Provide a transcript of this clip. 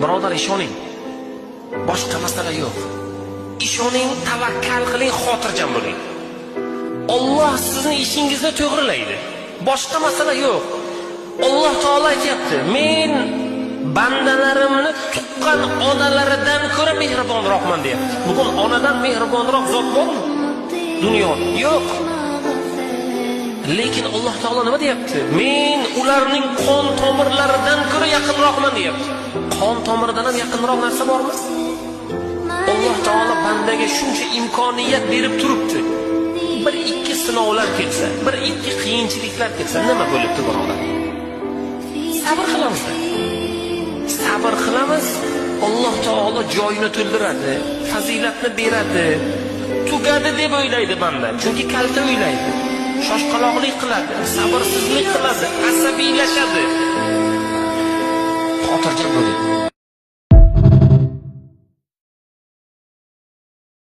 Birodar, ishoning. Boshqa masala yo'q. Ishoning, tavakkal qiling, xotirjam bo'ling. Alloh sizni ishingizni to'g'rilaydi. Boshqa masala yo'q. Alloh taolo aytayapti, men bandalarimni tuqqan onalaridan ko'ra mehribonroqman deyapti. Bugun onadan mehribonroq zot bormi? Dunyoda yo'q. Lekin Alloh taolo nima deyapti? Men ularning qon tomirlaridan ko'ra yaqinroqman deyapti. Qon tomiridan ham yaqinroq narsa bormi? Alloh taolo bandaga shuncha imkoniyat berib turibdi. Bir ikki sinovlar kelsa, bir ikki qiyinchiliklar kelsa, nima bo'libdi birodar? Sabr qilamiz. Sabr qilamiz. Alloh taolo joyini to'ldiradi, fazilatni beradi. Tugadi deb o'ylaydi banda, chunki kalta o'ylaydi. Shoshqaloqlik qiladi, sabrsizlik qiladi, asabiylashadi. Xotirjam bo'ling.